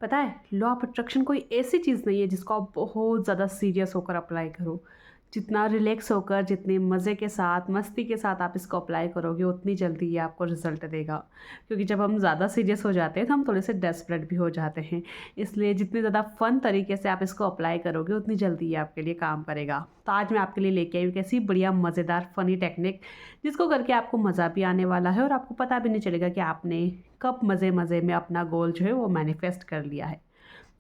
पता है, law of attraction कोई ऐसी चीज़ नहीं है जिसको आप बहुत ज़्यादा सीरियस होकर अप्लाई करो। जितना रिलैक्स होकर, जितने मज़े के साथ, मस्ती के साथ आप इसको अप्लाई करोगे, उतनी जल्दी ये आपको रिज़ल्ट देगा। क्योंकि जब हम ज़्यादा सीरियस हो जाते हैं तो हम थोड़े से डेस्परेट भी हो जाते हैं। इसलिए जितने ज़्यादा फ़न तरीके से आप इसको अप्लाई करोगे, उतनी जल्दी ये आपके लिए काम करेगा। तो आज मैं आपके लिए लेके आई हूँ कैसी बढ़िया मज़ेदार फ़नी टेक्निक, जिसको करके आपको मज़ा भी आने वाला है और आपको पता भी नहीं चलेगा कि आपने कब मज़े-मज़े में अपना गोल जो है वो मैनिफेस्ट कर लिया है।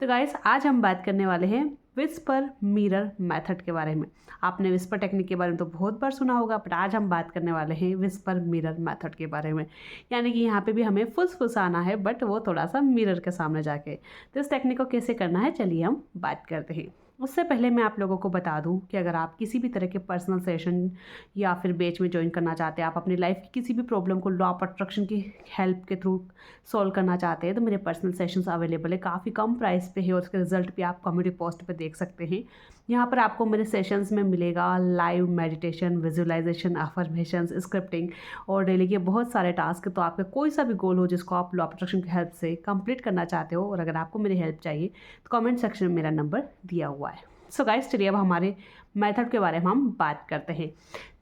तो गाइस, आज हम बात करने वाले हैं विस्पर मिरर मेथड के बारे में। आपने विस्पर टेक्निक के बारे में तो बहुत बार सुना होगा, बट आज हम बात करने वाले हैं विस्पर मिरर मेथड के बारे में। यानी कि यहाँ पे भी हमें फुसफुसाना है, बट वो थोड़ा सा मिरर के सामने जाके। तो इस टेक्निक को कैसे करना है, चलिए हम बात करते हैं। उससे पहले मैं आप लोगों को बता दूं कि अगर आप किसी भी तरह के पर्सनल सेशन या फिर बैच में ज्वाइन करना चाहते हैं, आप अपनी लाइफ की किसी भी प्रॉब्लम को लॉ ऑफ अट्रैक्शन की हेल्प के थ्रू सॉल्व करना चाहते हैं, तो मेरे पर्सनल सेशंस अवेलेबल है। काफ़ी कम प्राइस पे है और उसके रिजल्ट भी आप कम्युनिटी पोस्ट पे देख सकते हैं। यहाँ पर आपको मेरे सेशंस में मिलेगा live meditation, visualisation, affirmations, scripting और डेली के बहुत सारे टास्क। तो आपका कोई सा भी गोल हो जिसको आप लॉ ऑफ अट्रैक्शन की हेल्प से कंप्लीट करना चाहते हो, और अगर आपको मेरी हेल्प चाहिए तो कमेंट सेक्शन में मेरा नंबर दिया हुआ है। सो गाइस, चलिए अब हमारे मेथड के बारे में हम बात करते हैं।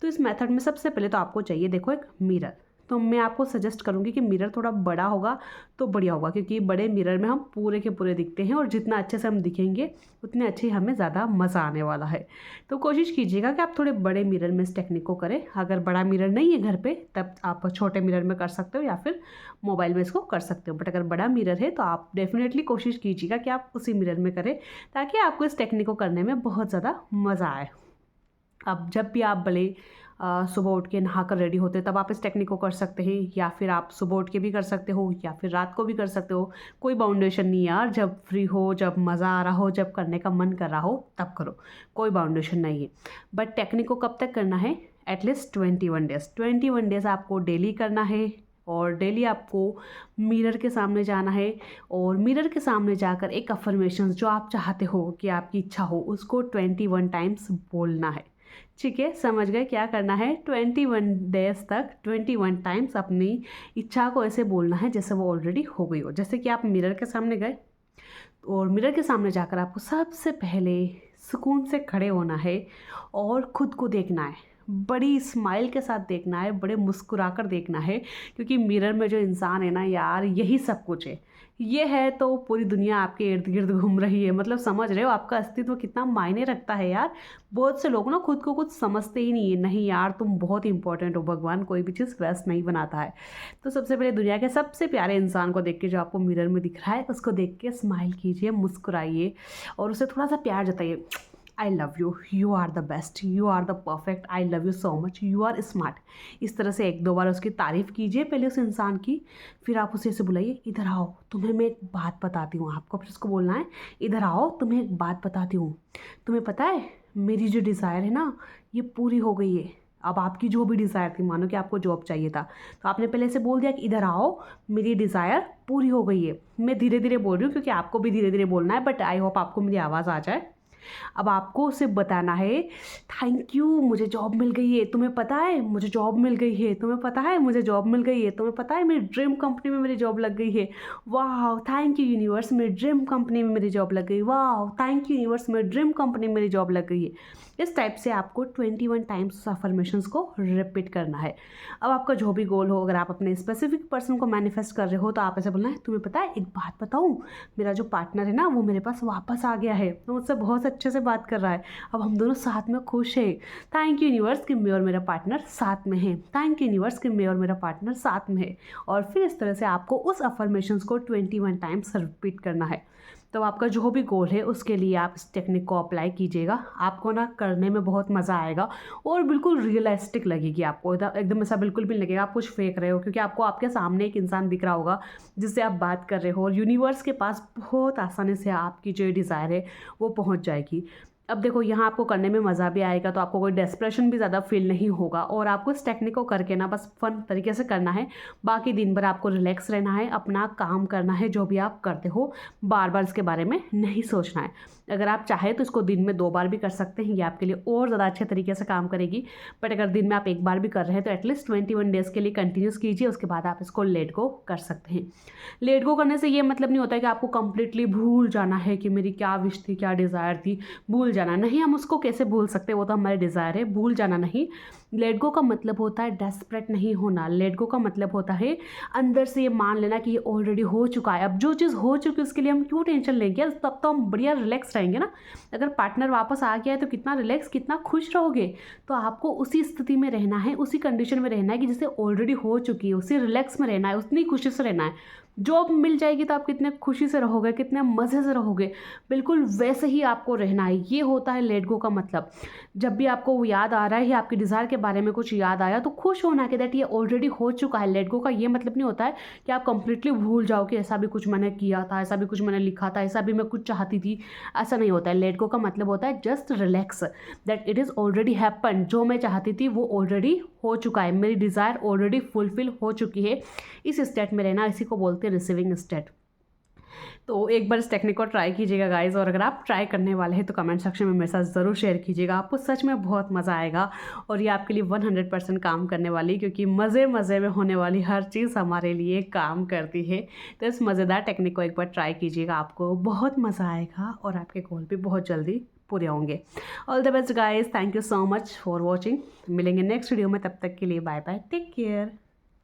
तो इस मेथड में सबसे पहले तो आपको चाहिए देखो एक मिरर। तो मैं आपको सजेस्ट करूँगी कि मिरर थोड़ा बड़ा होगा तो बढ़िया होगा, क्योंकि बड़े मिरर में हम पूरे के पूरे दिखते हैं और जितना अच्छे से हम दिखेंगे उतने अच्छे हमें ज़्यादा मज़ा आने वाला है। तो कोशिश कीजिएगा कि आप थोड़े बड़े मिरर में इस टेक्निक को करें। अगर बड़ा मिरर नहीं है घर पे, तब आप छोटे मिरर में कर सकते हो या फिर मोबाइल में इसको कर सकते हो। बट अगर बड़ा मिरर है तो आप डेफिनेटली कोशिश कीजिएगा कि आप उसी मिरर में करें, ताकि आपको इस टेक्निक को करने में बहुत ज़्यादा मज़ा आए। अब जब भी आप भले सुबह उठ के नहा कर रेडी होते हैं, तब आप इस टेक्निक को कर सकते हैं, या फिर आप सुबह उठ के भी कर सकते हो या फिर रात को भी कर सकते हो। कोई बाउंडेशन नहीं है यार, जब फ्री हो, जब मज़ा आ रहा हो, जब करने का मन कर रहा हो तब करो, कोई बाउंडेशन नहीं है। बट टेक्निक को कब तक करना है? At least 21 days. 21 डेज़ आपको डेली करना है और डेली आपको मिरर के सामने जाना है और मिरर के सामने जाकर एक अफर्मेशन जो आप चाहते हो कि आपकी इच्छा हो, उसको 21 टाइम्स बोलना है। ठीक है, समझ गए क्या करना है? 21 डेज तक 21 टाइम्स अपनी इच्छा को ऐसे बोलना है जैसे वो ऑलरेडी हो गई हो। जैसे कि आप मिरर के सामने गए और मिरर के सामने जाकर आपको सबसे पहले सुकून से खड़े होना है और ख़ुद को देखना है, बड़ी स्माइल के साथ देखना है, बड़े मुस्कुरा कर देखना है। क्योंकि मिरर में जो इंसान है ना यार, यही सब कुछ है। ये है तो पूरी दुनिया आपके इर्द गिर्द घूम रही है। मतलब समझ रहे हो आपका अस्तित्व कितना मायने रखता है यार। बहुत से लोग ना खुद को कुछ समझते ही नहीं है। नहीं यार, तुम बहुत इंपॉर्टेंट हो। भगवान कोई भी चीज़ व्यस्त नहीं बनाता है। तो सबसे पहले दुनिया के सबसे प्यारे इंसान को देख के, जो आपको मिरर में दिख रहा है, उसको देख के स्माइल कीजिए, मुस्कुराइए और उसे थोड़ा सा प्यार जताइए। I love you, you are the best, you are the perfect, I love you so much, you are smart. इस तरह से 1-2 बार उसकी तारीफ़ कीजिए पहले उस इंसान की। फिर आप उसे ऐसे बुलाइए, इधर आओ तुम्हें मैं एक बात बताती हूँ। आपको फिर उसको बोलना है, इधर आओ तुम्हें एक बात बताती हूँ। तुम्हें पता है मेरी जो डिज़ायर है ना, ये पूरी हो गई है। अब आपकी जो भी डिज़ायर थी, मानो कि आपको जॉब चाहिए था, तो आपने पहले से बोल दिया कि इधर आओ मेरी डिज़ायर पूरी हो गई है। मैं धीरे धीरे बोल रही हूँ क्योंकि आपको भी धीरे धीरे बोलना है, बट आई होप आपको मेरी आवाज़ आ जाए। अब आपको उसे बताना है, थैंक यू मुझे जॉब मिल गई है, तुम्हें पता है मुझे जॉब मिल गई है, तुम्हें पता है मुझे जॉब मिल गई है, तुम्हें पता है मेरी ड्रीम कंपनी में मेरी जॉब लग गई है। वाह थैंक यू यूनिवर्स, मेरी ड्रीम कंपनी में मेरी जॉब लग गई। वाह थैंक यू यूनिवर्स, मेरी ड्रीम कंपनी में मेरी जॉब लग गई है। इस टाइप से आपको 21 टाइम्स अफर्मेशंस को रिपीट करना है। अब आपका जो भी गोल हो, अगर आप अपने स्पेसिफिक पर्सन को मैनिफेस्ट कर रहे हो, तो आप ऐसे बोलना है, तुम्हें पता है एक बात बताऊँ, मेरा जो पार्टनर है ना, वो मेरे पास वापस आ गया है, तो मुझसे बहुत अच्छे से बात कर रहा है। अब हम दोनों साथ में खुश हैं। थैंक यू यूनिवर्स कि मैं और मेरा पार्टनर साथ में है। थैंक यू यूनिवर्स कि मैं और मेरा पार्टनर साथ में है। और फिर इस तरह से आपको उस अफर्मेशंस को 21 टाइम्स रिपीट करना है। तो आपका जो भी गोल है उसके लिए आप इस टेक्निक को अप्लाई कीजिएगा। आपको ना करने में बहुत मज़ा आएगा और बिल्कुल रियलिस्टिक लगेगी आपको। एकदम ऐसा बिल्कुल भी नहीं लगेगा आप कुछ फेक रहे हो, क्योंकि आपको आपके सामने एक इंसान दिख रहा होगा जिससे आप बात कर रहे हो, और यूनिवर्स के पास बहुत आसानी से आपकी जो डिज़ायर है वो पहुंच जाएगी। अब देखो यहाँ आपको करने में मज़ा भी आएगा, तो आपको कोई डेस्परेशन भी ज़्यादा फील नहीं होगा, और आपको इस टेक्निक को करके ना बस फन तरीके से करना है। बाकी दिन भर आपको रिलैक्स रहना है, अपना काम करना है, जो भी आप करते हो बार बार इसके बारे में नहीं सोचना है। अगर आप चाहें तो इसको दिन में 2 बार भी कर सकते हैं, ये आपके लिए और ज़्यादा अच्छे तरीके से काम करेगी। बट अगर दिन में आप 1 बार भी कर रहे हैं तो एटलीस्ट 21 डेज़ के लिए कंटिन्यूस कीजिए, उसके बाद आप इसको लेट गो कर सकते हैं। लेट गो करने से ये मतलब नहीं होता है कि आपको कंप्लीटली भूल जाना है कि मेरी क्या विश थी, क्या डिज़ायर थी, भूल जाना नहीं। हम उसको कैसे भूल सकते हैं, वो तो हमारे डिज़ायर है, भूल जाना नहीं। लेट गो का मतलब होता है डेस्परेट नहीं होना। लेट गो का मतलब होता है अंदर से ये मान लेना कि ये ऑलरेडी हो चुका है, अब जो चीज़ हो चुकी है उसके लिए हम क्यों टेंशन लेंगे, तब तो हम बढ़िया रिलैक्स रहेंगे ना। अगर पार्टनर वापस आ गया है तो कितना रिलैक्स, कितना खुश रहोगे। तो आपको उसी स्थिति में रहना है, उसी कंडीशन में रहना है कि जिसे ऑलरेडी हो चुकी है, उसी रिलैक्स में रहना है, उतनी खुशी से रहना है। जॉब मिल जाएगी तो आप कितने खुशी से रहोगे, कितने मज़े से रहोगे, बिल्कुल वैसे ही आपको रहना है। ये होता है लेट गो का मतलब। जब भी आपको वो याद आ रहा है या आपके डिज़ायर के बारे में कुछ याद आया तो खुश होना कि दैट ये ऑलरेडी हो चुका है। लेट गो का ये मतलब नहीं होता है कि आप कंप्लीटली भूल जाओ कि ऐसा भी कुछ मैंने किया था, ऐसा भी कुछ मैंने लिखा था, ऐसा भी मैं कुछ चाहती थी। ऐसा नहीं होता है। लेट गो का मतलब होता है just relax, that it is already happen. जो मैं चाहती थी वो ऑलरेडी हो चुका है, मेरी डिज़ायर ऑलरेडी फुलफिल हो चुकी है। इस स्टेट में रहना, इसी को बोलते हैं रिसीविंग स्टेट। तो एक बार इस टेक्निक को ट्राई कीजिएगा गाइस, और अगर आप ट्राई करने वाले हैं तो कमेंट सेक्शन में मेरे साथ ज़रूर शेयर कीजिएगा। आपको सच में बहुत मज़ा आएगा और ये आपके लिए 100% काम करने वाली, क्योंकि मज़े मज़े में होने वाली हर चीज़ हमारे लिए काम करती है। तो इस मज़ेदार टेक्निक को एक बार ट्राई कीजिएगा, आपको बहुत मज़ा आएगा और आपके गोल भी बहुत जल्दी पूरे होंगे। All the best guys, thank you so much for watching. मिलेंगे नेक्स्ट वीडियो में, तब तक के लिए बाय बाय, टेक केयर।